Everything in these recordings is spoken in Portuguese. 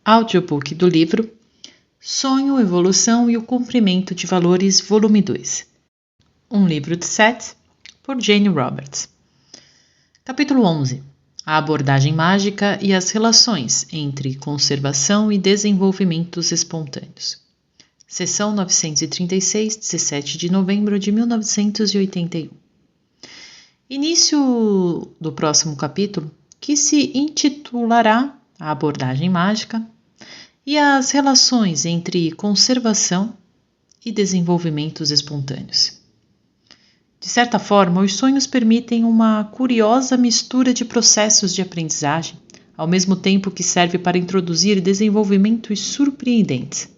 Audiobook do livro Sonho, Evolução e o Cumprimento de Valores, volume 2. Um livro de Seth, por Jane Roberts. Capítulo 11. A abordagem mágica e as relações entre conservação e desenvolvimentos espontâneos. Seção 936, 17 de novembro de 1981. Início do próximo capítulo, que se intitulará A abordagem mágica e as relações entre conservação e desenvolvimentos espontâneos. De certa forma, os sonhos permitem uma curiosa mistura de processos de aprendizagem, ao mesmo tempo que serve para introduzir desenvolvimentos surpreendentes.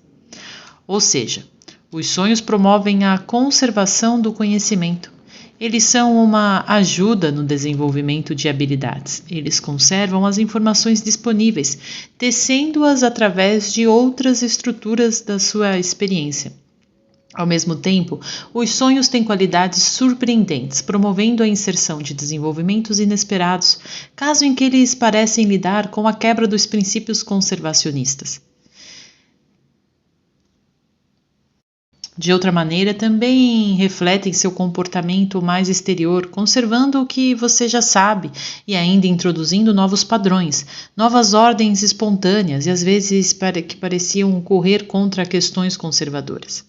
Ou seja, os sonhos promovem a conservação do conhecimento. Eles são uma ajuda no desenvolvimento de habilidades. Eles conservam as informações disponíveis, tecendo-as através de outras estruturas da sua experiência. Ao mesmo tempo, os sonhos têm qualidades surpreendentes, promovendo a inserção de desenvolvimentos inesperados, caso em que eles parecem lidar com a quebra dos princípios conservacionistas. De outra maneira, também refletem seu comportamento mais exterior, conservando o que você já sabe e ainda introduzindo novos padrões, novas ordens espontâneas e às vezes que pareciam correr contra questões conservadoras.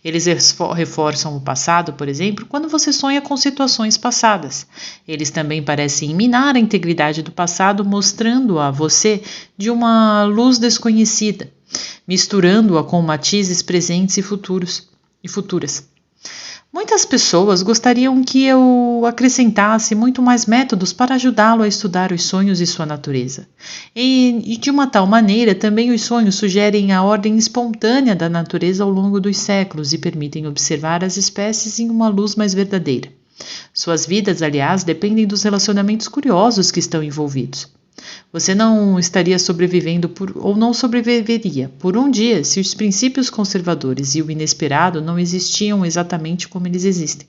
Eles reforçam o passado, por exemplo, quando você sonha com situações passadas. Eles também parecem minar a integridade do passado, mostrando a você de uma luz desconhecida, misturando-a com matizes presentes e futuras. Muitas pessoas gostariam que eu acrescentasse muito mais métodos para ajudá-lo a estudar os sonhos e sua natureza. E de uma tal maneira, também os sonhos sugerem a ordem espontânea da natureza ao longo dos séculos e permitem observar as espécies em uma luz mais verdadeira. Suas vidas, aliás, dependem dos relacionamentos curiosos que estão envolvidos. Você não estaria sobrevivendo ou não sobreviveria por um dia se os princípios conservadores e o inesperado não existiam exatamente como eles existem.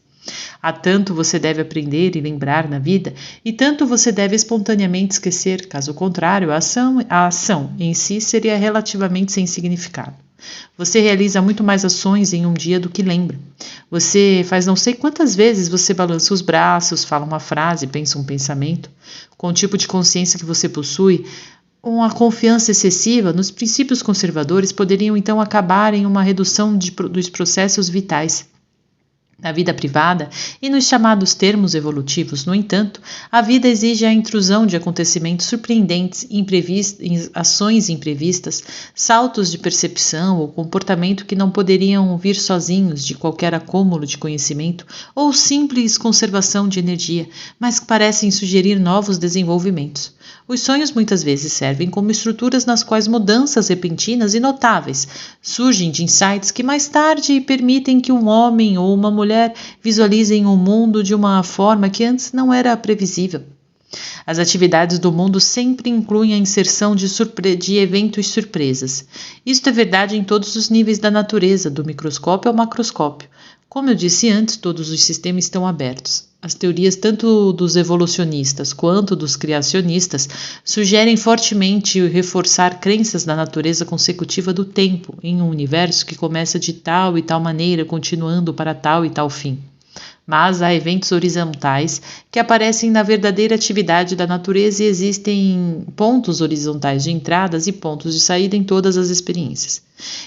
Há tanto você deve aprender e lembrar na vida, e tanto você deve espontaneamente esquecer, caso contrário, a ação em si seria relativamente sem significado. Você realiza muito mais ações em um dia do que lembra. Você faz não sei quantas vezes você balança os braços, fala uma frase, pensa um pensamento. Com o tipo de consciência que você possui, uma confiança excessiva nos princípios conservadores poderiam então acabar em uma redução dos processos vitais. Na vida privada e nos chamados termos evolutivos, no entanto, a vida exige a intrusão de acontecimentos surpreendentes, ações imprevistas, saltos de percepção ou comportamento que não poderiam vir sozinhos de qualquer acúmulo de conhecimento ou simples conservação de energia, mas que parecem sugerir novos desenvolvimentos. Os sonhos muitas vezes servem como estruturas nas quais mudanças repentinas e notáveis surgem de insights que mais tarde permitem que um homem ou uma mulher visualizem o mundo de uma forma que antes não era previsível. As atividades do mundo sempre incluem a inserção de eventos surpresas. Isto é verdade em todos os níveis da natureza, do microscópio ao macroscópio. Como eu disse antes, todos os sistemas estão abertos. As teorias tanto dos evolucionistas quanto dos criacionistas sugerem fortemente reforçar crenças da natureza consecutiva do tempo, em um universo que começa de tal e tal maneira, continuando para tal e tal fim. Mas há eventos horizontais que aparecem na verdadeira atividade da natureza e existem pontos horizontais de entradas e pontos de saída em todas as experiências.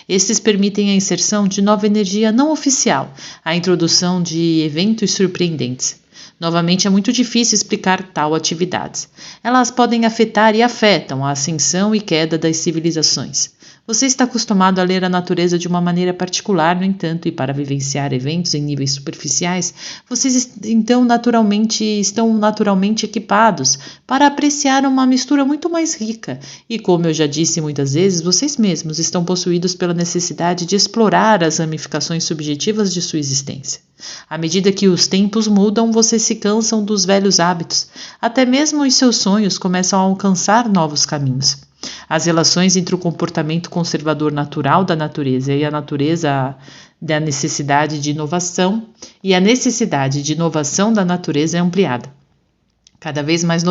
Estes permitem a inserção de nova energia não oficial, a introdução de eventos surpreendentes. Novamente, é muito difícil explicar tal atividades. Elas podem afetar e afetam a ascensão e queda das civilizações. Você está acostumado a ler a natureza de uma maneira particular, no entanto, e para vivenciar eventos em níveis superficiais, vocês estão naturalmente equipados para apreciar uma mistura muito mais rica. E como eu já disse muitas vezes, vocês mesmos estão possuídos pela necessidade de explorar as ramificações subjetivas de sua existência. À medida que os tempos mudam, vocês se cansam dos velhos hábitos. Até mesmo os seus sonhos começam a alcançar novos caminhos. As relações entre o comportamento conservador natural da natureza e a natureza da necessidade de inovação da natureza é ampliada. Cada vez mais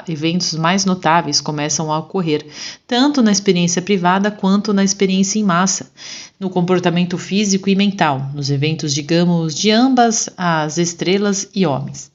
eventos mais notáveis começam a ocorrer, tanto na experiência privada quanto na experiência em massa, no comportamento físico e mental, nos eventos, digamos, de ambas as estrelas e homens.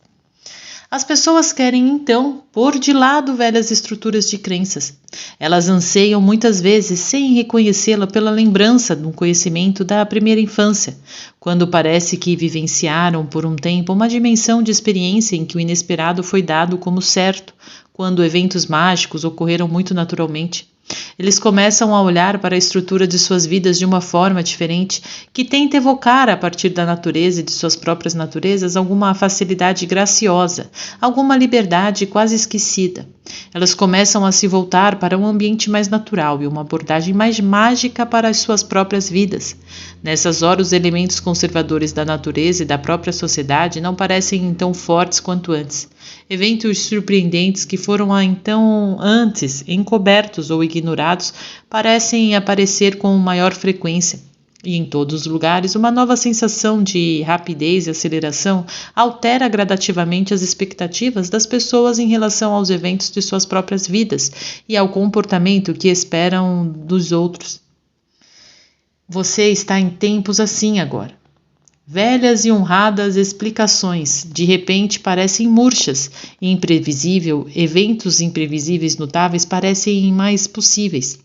As pessoas querem, então, pôr de lado velhas estruturas de crenças. Elas anseiam muitas vezes sem reconhecê-la pela lembrança do conhecimento da primeira infância, quando parece que vivenciaram por um tempo uma dimensão de experiência em que o inesperado foi dado como certo, quando eventos mágicos ocorreram muito naturalmente. Eles começam a olhar para a estrutura de suas vidas de uma forma diferente, que tenta evocar, a partir da natureza e de suas próprias naturezas, alguma facilidade graciosa, alguma liberdade quase esquecida. Elas começam a se voltar para um ambiente mais natural e uma abordagem mais mágica para as suas próprias vidas. Nessas horas, os elementos conservadores da natureza e da própria sociedade não parecem tão fortes quanto antes. Eventos surpreendentes que foram então antes encobertos ou ignorados parecem aparecer com maior frequência. E em todos os lugares, uma nova sensação de rapidez e aceleração altera gradativamente as expectativas das pessoas em relação aos eventos de suas próprias vidas e ao comportamento que esperam dos outros. Você está em tempos assim agora. Velhas e honradas explicações, de repente, parecem murchas e eventos imprevisíveis notáveis parecem mais possíveis.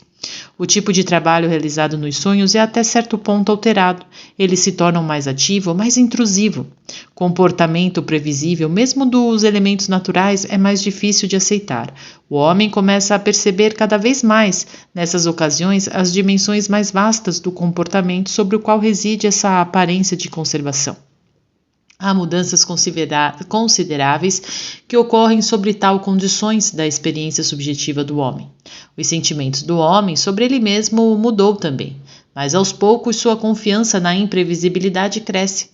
O tipo de trabalho realizado nos sonhos é até certo ponto alterado. Eles se tornam mais ativo, mais intrusivo. Comportamento previsível, mesmo dos elementos naturais, é mais difícil de aceitar. O homem começa a perceber cada vez mais, nessas ocasiões, as dimensões mais vastas do comportamento sobre o qual reside essa aparência de conservação. Há mudanças consideráveis que ocorrem sobre tal condições da experiência subjetiva do homem. Os sentimentos do homem sobre ele mesmo mudou também, mas aos poucos sua confiança na imprevisibilidade cresce.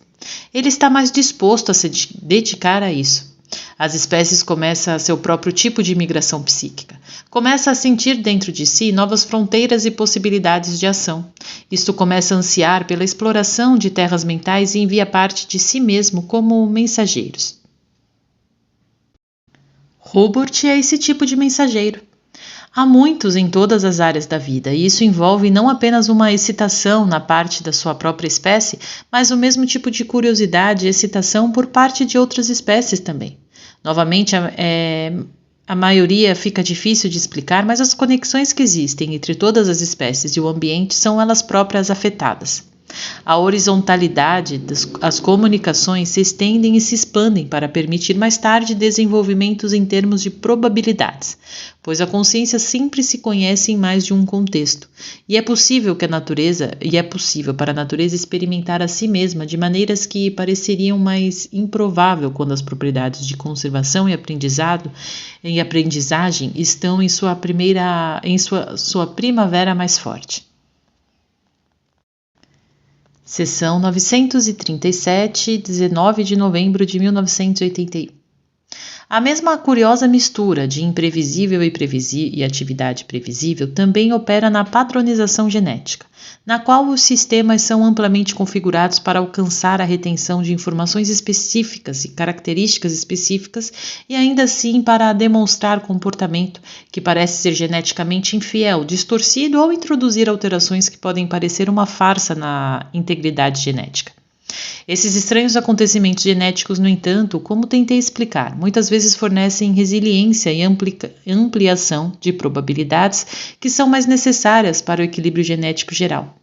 Ele está mais disposto a se dedicar a isso. As espécies começam seu próprio tipo de migração psíquica. Começa a sentir dentro de si novas fronteiras e possibilidades de ação. Isto começa a ansiar pela exploração de terras mentais e envia parte de si mesmo como mensageiros. Robert é esse tipo de mensageiro. Há muitos em todas as áreas da vida, e isso envolve não apenas uma excitação na parte da sua própria espécie, mas o mesmo tipo de curiosidade e excitação por parte de outras espécies também. Novamente, a maioria fica difícil de explicar, mas as conexões que existem entre todas as espécies e o ambiente são elas próprias afetadas. A horizontalidade das comunicações se estendem e se expandem para permitir mais tarde desenvolvimentos em termos de probabilidades, pois a consciência sempre se conhece em mais de um contexto, e é possível para a natureza experimentar a si mesma de maneiras que pareceriam mais improvável quando as propriedades de conservação e aprendizagem estão em sua primavera mais forte. Seção 937, 19 de novembro de 1981. A mesma curiosa mistura de imprevisível e atividade previsível também opera na padronização genética, na qual os sistemas são amplamente configurados para alcançar a retenção de informações específicas e características específicas e ainda assim para demonstrar comportamento que parece ser geneticamente infiel, distorcido ou introduzir alterações que podem parecer uma farsa na integridade genética. Esses estranhos acontecimentos genéticos, no entanto, como tentei explicar, muitas vezes fornecem resiliência e ampliação de probabilidades que são mais necessárias para o equilíbrio genético geral.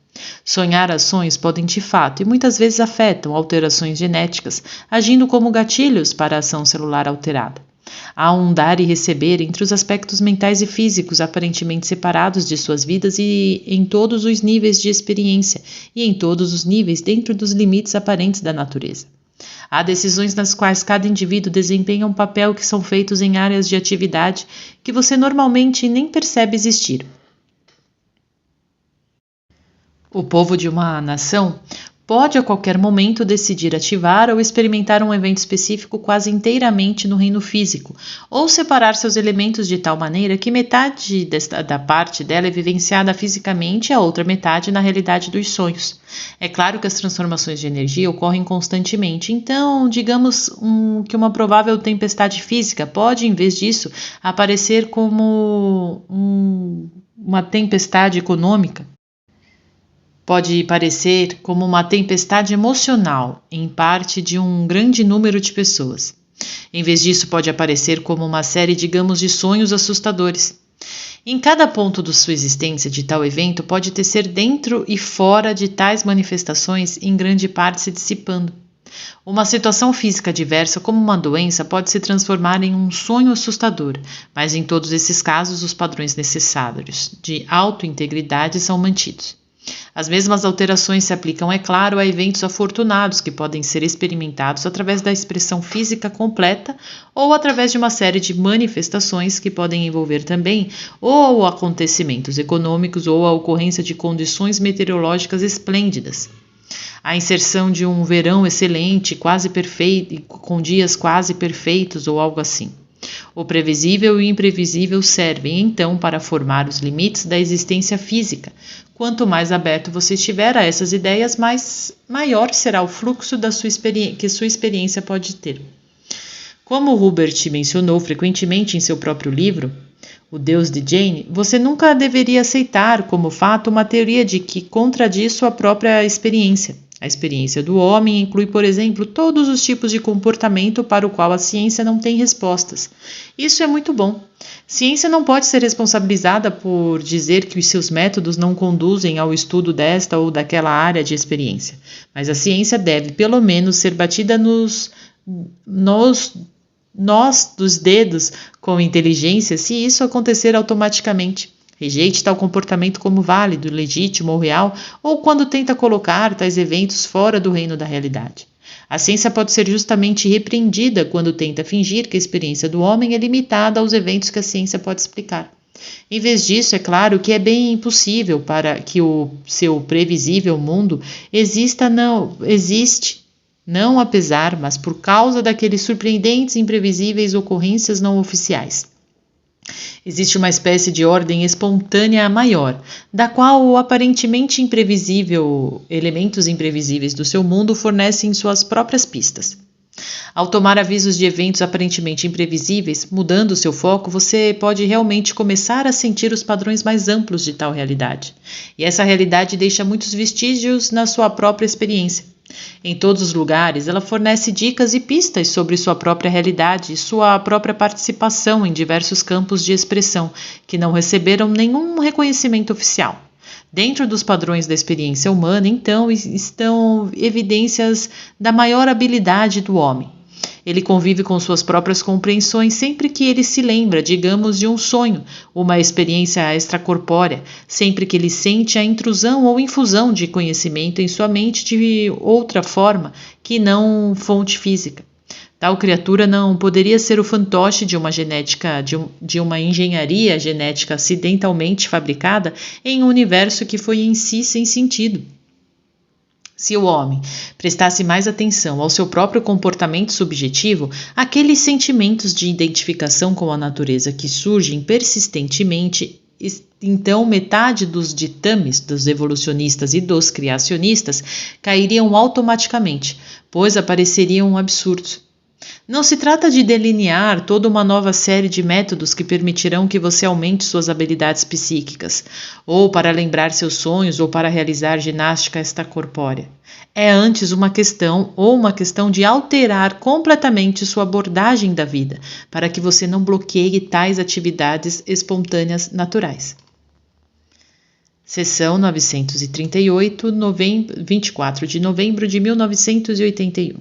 Sonhar ações podem de fato e muitas vezes afetam alterações genéticas, agindo como gatilhos para a ação celular alterada. Há um dar e receber entre os aspectos mentais e físicos aparentemente separados de suas vidas e em todos os níveis de experiência e em todos os níveis dentro dos limites aparentes da natureza. Há decisões nas quais cada indivíduo desempenha um papel que são feitos em áreas de atividade que você normalmente nem percebe existir. O povo de uma nação pode a qualquer momento decidir ativar ou experimentar um evento específico quase inteiramente no reino físico, ou separar seus elementos de tal maneira que metade da parte dela é vivenciada fisicamente e a outra metade na realidade dos sonhos. É claro que as transformações de energia ocorrem constantemente, então, digamos que uma provável tempestade física pode, em vez disso, aparecer como uma tempestade econômica. Pode parecer como uma tempestade emocional em parte de um grande número de pessoas. Em vez disso, pode aparecer como uma série, digamos, de sonhos assustadores. Em cada ponto de sua existência de tal evento pode tecer dentro e fora de tais manifestações, em grande parte se dissipando. Uma situação física diversa, como uma doença, pode se transformar em um sonho assustador, mas em todos esses casos os padrões necessários de autointegridade são mantidos. As mesmas alterações se aplicam, é claro, a eventos afortunados que podem ser experimentados através da expressão física completa ou através de uma série de manifestações que podem envolver também ou acontecimentos econômicos ou a ocorrência de condições meteorológicas esplêndidas. A inserção de um verão excelente, quase perfeito, com dias quase perfeitos ou algo assim. O previsível e o imprevisível servem, então, para formar os limites da existência física. Quanto mais aberto você estiver a essas ideias, maior será o fluxo que sua experiência pode ter. Como Hubert mencionou frequentemente em seu próprio livro, O Deus de Jane, você nunca deveria aceitar como fato uma teoria de que contradiz sua própria experiência. A experiência do homem inclui, por exemplo, todos os tipos de comportamento para o qual a ciência não tem respostas. Isso é muito bom. Ciência não pode ser responsabilizada por dizer que os seus métodos não conduzem ao estudo desta ou daquela área de experiência, mas a ciência deve, pelo menos, ser batida nos nós dos dedos com inteligência se isso acontecer automaticamente. Rejeite tal comportamento como válido, legítimo ou real, ou quando tenta colocar tais eventos fora do reino da realidade. A ciência pode ser justamente repreendida quando tenta fingir que a experiência do homem é limitada aos eventos que a ciência pode explicar. Em vez disso, é claro que é bem impossível para que o seu previsível mundo existe, não apesar, mas por causa daqueles surpreendentes e imprevisíveis ocorrências não oficiais. Existe uma espécie de ordem espontânea maior, da qual o aparentemente imprevisível, elementos imprevisíveis do seu mundo fornecem suas próprias pistas. Ao tomar avisos de eventos aparentemente imprevisíveis, mudando seu foco, você pode realmente começar a sentir os padrões mais amplos de tal realidade. E essa realidade deixa muitos vestígios na sua própria experiência. Em todos os lugares, ela fornece dicas e pistas sobre sua própria realidade e sua própria participação em diversos campos de expressão que não receberam nenhum reconhecimento oficial. Dentro dos padrões da experiência humana, então, estão evidências da maior habilidade do homem. Ele convive com suas próprias compreensões sempre que ele se lembra, digamos, de um sonho, uma experiência extracorpórea, sempre que ele sente a intrusão ou infusão de conhecimento em sua mente de outra forma que não fonte física. Tal criatura não poderia ser o fantoche de uma de uma engenharia genética acidentalmente fabricada em um universo que foi em si sem sentido. Se o homem prestasse mais atenção ao seu próprio comportamento subjetivo, aqueles sentimentos de identificação com a natureza que surgem persistentemente, então metade dos ditames dos evolucionistas e dos criacionistas cairiam automaticamente, pois apareceriam absurdos. Não se trata de delinear toda uma nova série de métodos que permitirão que você aumente suas habilidades psíquicas, ou para lembrar seus sonhos, ou para realizar ginástica extracorpórea. É antes uma questão de alterar completamente sua abordagem da vida, para que você não bloqueie tais atividades espontâneas naturais. Seção 938, 24 de novembro de 1981.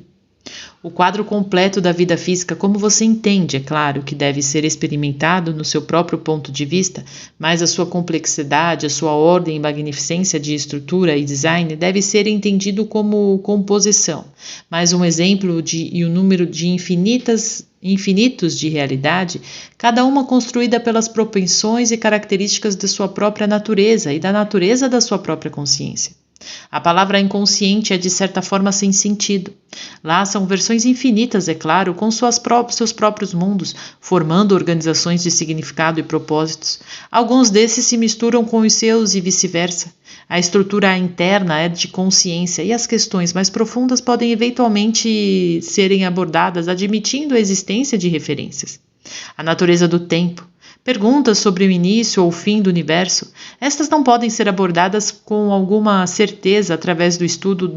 O quadro completo da vida física, como você entende, é claro, que deve ser experimentado no seu próprio ponto de vista, mas a sua complexidade, a sua ordem e magnificência de estrutura e design deve ser entendido como composição, mais um exemplo e um número de infinitos de realidade, cada uma construída pelas propensões e características de sua própria natureza e da natureza da sua própria consciência. A palavra inconsciente é de certa forma sem sentido. Lá são versões infinitas, é claro, com seus próprios mundos, formando organizações de significado e propósitos. Alguns desses se misturam com os seus e vice-versa. A estrutura interna é de consciência e as questões mais profundas podem eventualmente serem abordadas admitindo a existência de referências. A natureza do tempo. Perguntas sobre o início ou o fim do universo, estas não podem ser abordadas com alguma certeza através do estudo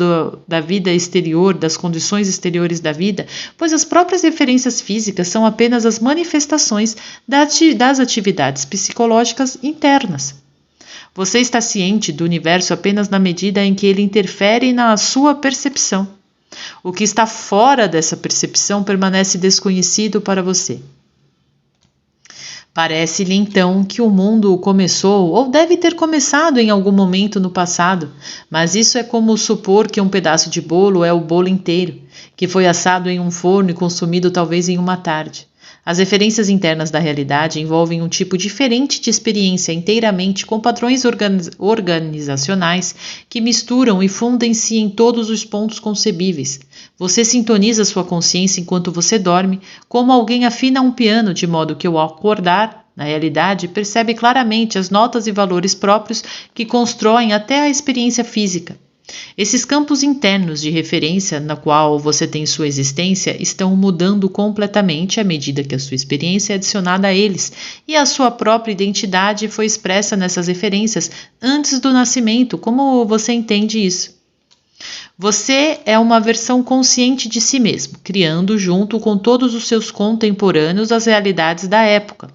da vida exterior, das condições exteriores da vida, pois as próprias referências físicas são apenas as manifestações das atividades psicológicas internas. Você está ciente do universo apenas na medida em que ele interfere na sua percepção. O que está fora dessa percepção permanece desconhecido para você. Parece-lhe então que o mundo começou ou deve ter começado em algum momento no passado, mas isso é como supor que um pedaço de bolo é o bolo inteiro, que foi assado em um forno e consumido talvez em uma tarde. As referências internas da realidade envolvem um tipo diferente de experiência inteiramente com padrões organizacionais que misturam e fundem-se em todos os pontos concebíveis. Você sintoniza sua consciência enquanto você dorme, como alguém afina um piano, de modo que ao acordar, na realidade, percebe claramente as notas e valores próprios que constroem até a experiência física. Esses campos internos de referência na qual você tem sua existência estão mudando completamente à medida que a sua experiência é adicionada a eles e a sua própria identidade foi expressa nessas referências antes do nascimento. Como você entende isso? Você é uma versão consciente de si mesmo, criando junto com todos os seus contemporâneos as realidades da época.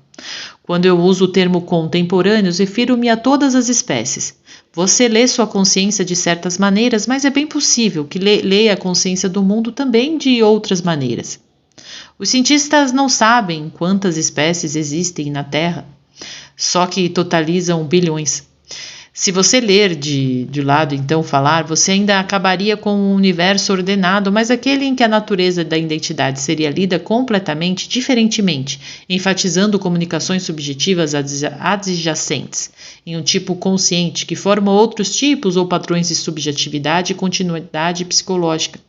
Quando eu uso o termo contemporâneos, refiro-me a todas as espécies. Você lê sua consciência de certas maneiras, mas é bem possível que leia a consciência do mundo também de outras maneiras. Os cientistas não sabem quantas espécies existem na Terra, só que totalizam bilhões. Se você ler de lado, então, falar, você ainda acabaria com um universo ordenado, mas aquele em que a natureza da identidade seria lida completamente diferentemente, enfatizando comunicações subjetivas adjacentes, em um tipo consciente que forma outros tipos ou padrões de subjetividade e continuidade psicológica.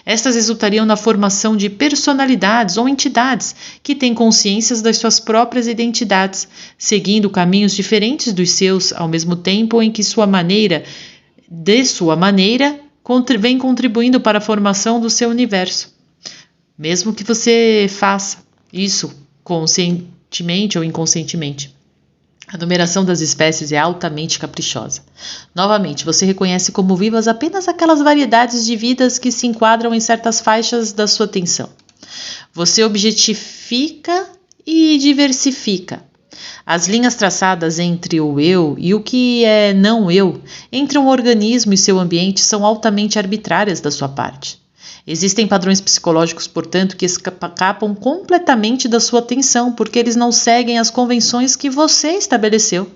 Estas resultariam na formação de personalidades ou entidades que têm consciências das suas próprias identidades, seguindo caminhos diferentes dos seus, ao mesmo tempo em que vem contribuindo para a formação do seu universo. Mesmo que você faça isso conscientemente ou inconscientemente. A numeração das espécies é altamente caprichosa. Novamente, você reconhece como vivas apenas aquelas variedades de vidas que se enquadram em certas faixas da sua atenção. Você objetifica e diversifica. As linhas traçadas entre o eu e o que é não eu, entre um organismo e seu ambiente, são altamente arbitrárias da sua parte. Existem padrões psicológicos, portanto, que escapam completamente da sua atenção, porque eles não seguem as convenções que você estabeleceu.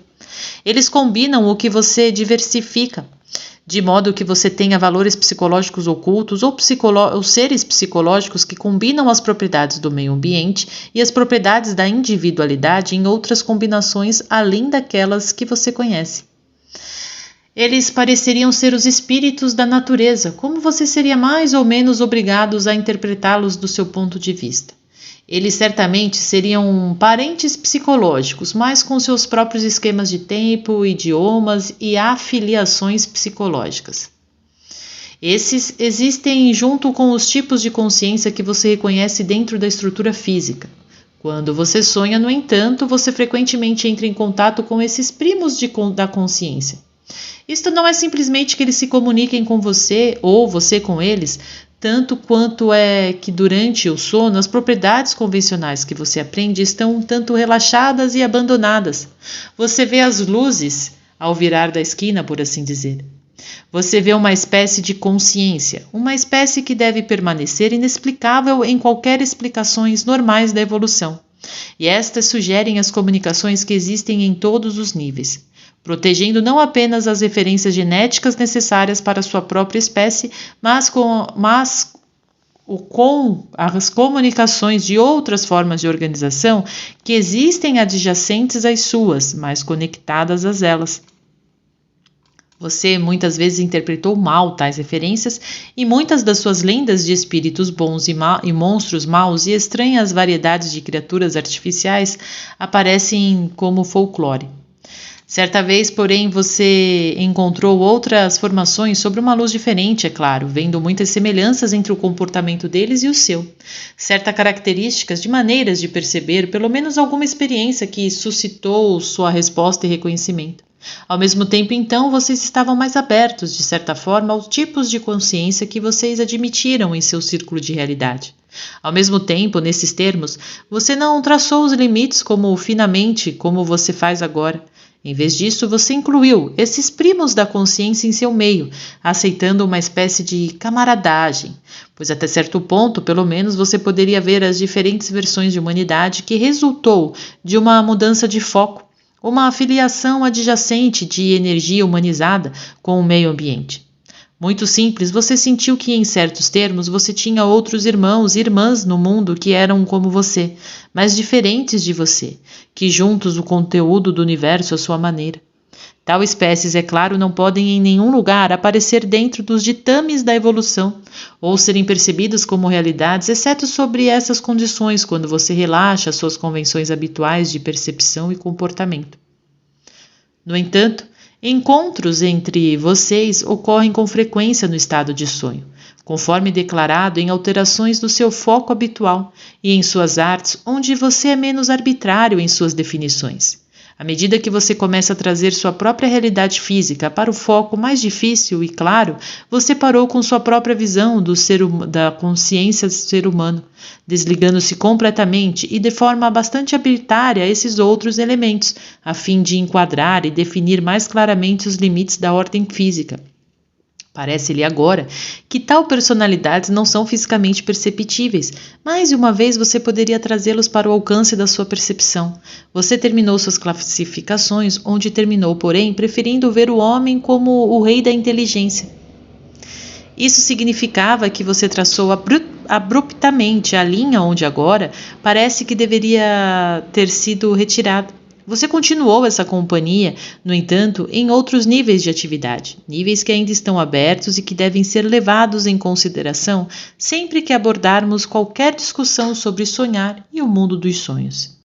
Eles combinam o que você diversifica, de modo que você tenha valores psicológicos ocultos ou seres psicológicos que combinam as propriedades do meio ambiente e as propriedades da individualidade em outras combinações além daquelas que você conhece. Eles pareceriam ser os espíritos da natureza, como você seria mais ou menos obrigados a interpretá-los do seu ponto de vista. Eles certamente seriam parentes psicológicos, mas com seus próprios esquemas de tempo, idiomas e afiliações psicológicas. Esses existem junto com os tipos de consciência que você reconhece dentro da estrutura física. Quando você sonha, no entanto, você frequentemente entra em contato com esses primos da consciência. Isto não é simplesmente que eles se comuniquem com você ou você com eles, tanto quanto é que durante o sono as propriedades convencionais que você aprende estão um tanto relaxadas e abandonadas. Você vê as luzes ao virar da esquina, por assim dizer. Você vê uma espécie de consciência, uma espécie que deve permanecer inexplicável em qualquer explicações normais da evolução. E estas sugerem as comunicações que existem em todos os níveis, protegendo não apenas as referências genéticas necessárias para a sua própria espécie, mas com as comunicações de outras formas de organização que existem adjacentes às suas, mas conectadas a elas. Você muitas vezes interpretou mal tais referências e muitas das suas lendas de espíritos bons e monstros maus e estranhas variedades de criaturas artificiais aparecem como folclore. Certa vez, porém, você encontrou outras formações sobre uma luz diferente, é claro, vendo muitas semelhanças entre o comportamento deles e o seu. Certas características de maneiras de perceber, pelo menos alguma experiência que suscitou sua resposta e reconhecimento. Ao mesmo tempo, então, vocês estavam mais abertos, de certa forma, aos tipos de consciência que vocês admitiram em seu círculo de realidade. Ao mesmo tempo, nesses termos, você não traçou os limites como finamente como você faz agora. Em vez disso, você incluiu esses primos da consciência em seu meio, aceitando uma espécie de camaradagem, pois até certo ponto, pelo menos, você poderia ver as diferentes versões de humanidade que resultou de uma mudança de foco, uma afiliação adjacente de energia humanizada com o meio ambiente. Muito simples, você sentiu que, em certos termos, você tinha outros irmãos e irmãs no mundo que eram como você, mas diferentes de você, que juntos o conteúdo do universo à sua maneira. Tal espécies, é claro, não podem em nenhum lugar aparecer dentro dos ditames da evolução, ou serem percebidas como realidades, exceto sobre essas condições, quando você relaxa suas convenções habituais de percepção e comportamento. No entanto, encontros entre vocês ocorrem com frequência no estado de sonho, conforme declarado em alterações do seu foco habitual e em suas artes, onde você é menos arbitrário em suas definições. À medida que você começa a trazer sua própria realidade física para o foco mais difícil e claro, você parou com sua própria visão da consciência do ser humano, desligando-se completamente e de forma bastante arbitrária esses outros elementos, a fim de enquadrar e definir mais claramente os limites da ordem física. Parece-lhe agora que tal personalidades não são fisicamente perceptíveis, mas uma vez você poderia trazê-los para o alcance da sua percepção. Você terminou suas classificações, onde terminou, porém, preferindo ver o homem como o rei da inteligência. Isso significava que você traçou abruptamente a linha onde agora parece que deveria ter sido retirada. Você continuou essa companhia, no entanto, em outros níveis de atividade, níveis que ainda estão abertos e que devem ser levados em consideração sempre que abordarmos qualquer discussão sobre sonhar e o mundo dos sonhos.